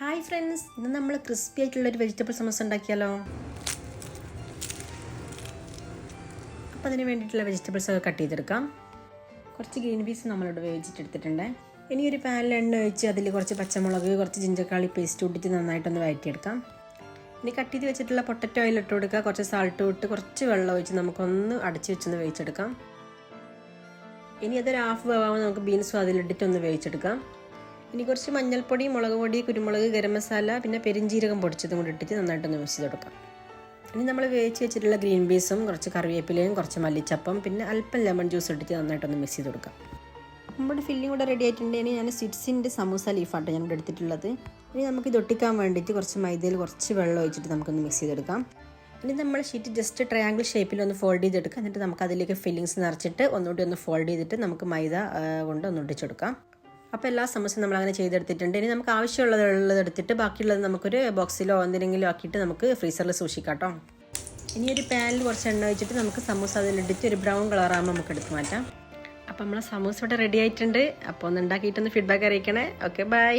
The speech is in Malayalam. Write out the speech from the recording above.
ഹായ് ഫ്രണ്ട്സ്, ഇന്ന് നമ്മൾ ക്രിസ്പി ആയിട്ടുള്ളൊരു വെജിറ്റബിൾ സമോസ ഉണ്ടാക്കിയാലോ. അപ്പോൾ അതിന് വേണ്ടിയിട്ടുള്ള വെജിറ്റബിൾസ് ഒക്കെ കട്ട് ചെയ്തെടുക്കാം. കുറച്ച് ഗ്രീൻ പീസ് നമ്മളിവിടെ വേവിച്ചിട്ടെടുത്തിട്ടുണ്ട്. ഇനി ഒരു പാനിൽ എണ്ണ ഒഴിച്ച് അതിൽ കുറച്ച് പച്ചമുളക്, കുറച്ച് ജിഞ്ചർക്കാളി പേസ്റ്റ് ഇട്ടിട്ട് നന്നായിട്ടൊന്ന് വഴറ്റിയെടുക്കാം. ഇനി കട്ട് ചെയ്ത് വെച്ചിട്ടുള്ള പൊട്ടറ്റോ ഓയിൽ ഇട്ട് കൊടുക്കുക. കുറച്ച് സാൾട്ട് ഇട്ട് കുറച്ച് വെള്ളം ഒഴിച്ച് നമുക്കൊന്ന് അടച്ച് വെച്ചൊന്ന് വേവിച്ചെടുക്കാം. ഇനി അതൊരു ഹാഫ് വേവാകുമ്പോൾ നമുക്ക് ബീൻസും അതിലിട്ടിട്ടൊന്ന് വേവിച്ചെടുക്കാം. ഇനി കുറച്ച് മഞ്ഞൾപ്പൊടി, മുളക് പൊടി, കുരുമുളക്, ഗരം മസാല, പിന്നെ പെരിഞ്ജീരകം പൊടിച്ചതും കൂടി ഇട്ടിട്ട് നന്നായിട്ടൊന്ന് മിക്സ് ചെയ്ത് കൊടുക്കാം. ഇനി നമ്മൾ വേവിച്ച് വെച്ചിട്ടുള്ള ഗ്രീൻ പീസും കുറച്ച് കറിവേപ്പിലയും കുറച്ച് മല്ലിച്ചപ്പം പിന്നെ അല്പം ലെമൺ ജ്യൂസ് ഇട്ടിട്ട് നന്നായിട്ടൊന്ന് മിക്സ് ചെയ്ത് കൊടുക്കാം. നമ്മുടെ ഫില്ലിംഗ് കൂടെ റെഡി ആയിട്ടുണ്ടെങ്കിൽ ഞാൻ സ്വിറ്റ്സിൻ്റെ സമൂസ ലീഫാട്ടോ ഞാൻ ഇവിടെ എടുത്തിട്ടുള്ളത്. ഇനി നമുക്ക് ഇത് ഒട്ടിക്കാൻ വേണ്ടിയിട്ട് കുറച്ച് മൈദയിൽ കുറച്ച് വെള്ളം ഒഴിച്ചിട്ട് നമുക്കൊന്ന് മിക്സ് ചെയ്തെടുക്കാം. ഇനി നമ്മൾ ഷീറ്റ് ജസ്റ്റ് ട്രയാങ്കിൾ ഷേപ്പിൽ ഒന്ന് ഫോൾഡ് ചെയ്തെടുക്കാം. എന്നിട്ട് നമുക്ക് അതിലേക്ക് ഫില്ലിങ്സ് നിറച്ചിട്ട് ഒന്നുകൂടി ഒന്ന് ഫോൾഡ് ചെയ്തിട്ട് നമുക്ക് മൈദ കൊണ്ട് ഒന്ന് ഒട്ടിച്ചെടുക്കാം. അപ്പോൾ എല്ലാ സമോസയും നമ്മളങ്ങനെ ചെയ്തെടുത്തിട്ടുണ്ട്. ഇനി നമുക്ക് ആവശ്യമുള്ളത് എടുത്തിട്ട് ബാക്കിയുള്ളത് നമുക്കൊരു ബോക്സിലോ എന്തെങ്കിലും ആക്കിയിട്ട് നമുക്ക് ഫ്രീസറിൽ സൂക്ഷിക്കാം കേട്ടോ. ഇനി ഒരു പാനിൽ കുറച്ച് എണ്ണ ഒഴിച്ചിട്ട് നമുക്ക് സമൂസ അതിലിട്ടിട്ട് ഒരു ബ്രൗൺ കളറാകുമ്പോൾ നമുക്ക് എടുത്ത് മാറ്റാം. അപ്പോൾ നമ്മളെ സമൂസ ഇവിടെ റെഡി ആയിട്ടുണ്ട്. അപ്പോൾ ഒന്ന് ഉണ്ടാക്കിയിട്ടൊന്ന് ഫീഡ്ബാക്ക് അറിയിക്കണേ. Okay, by.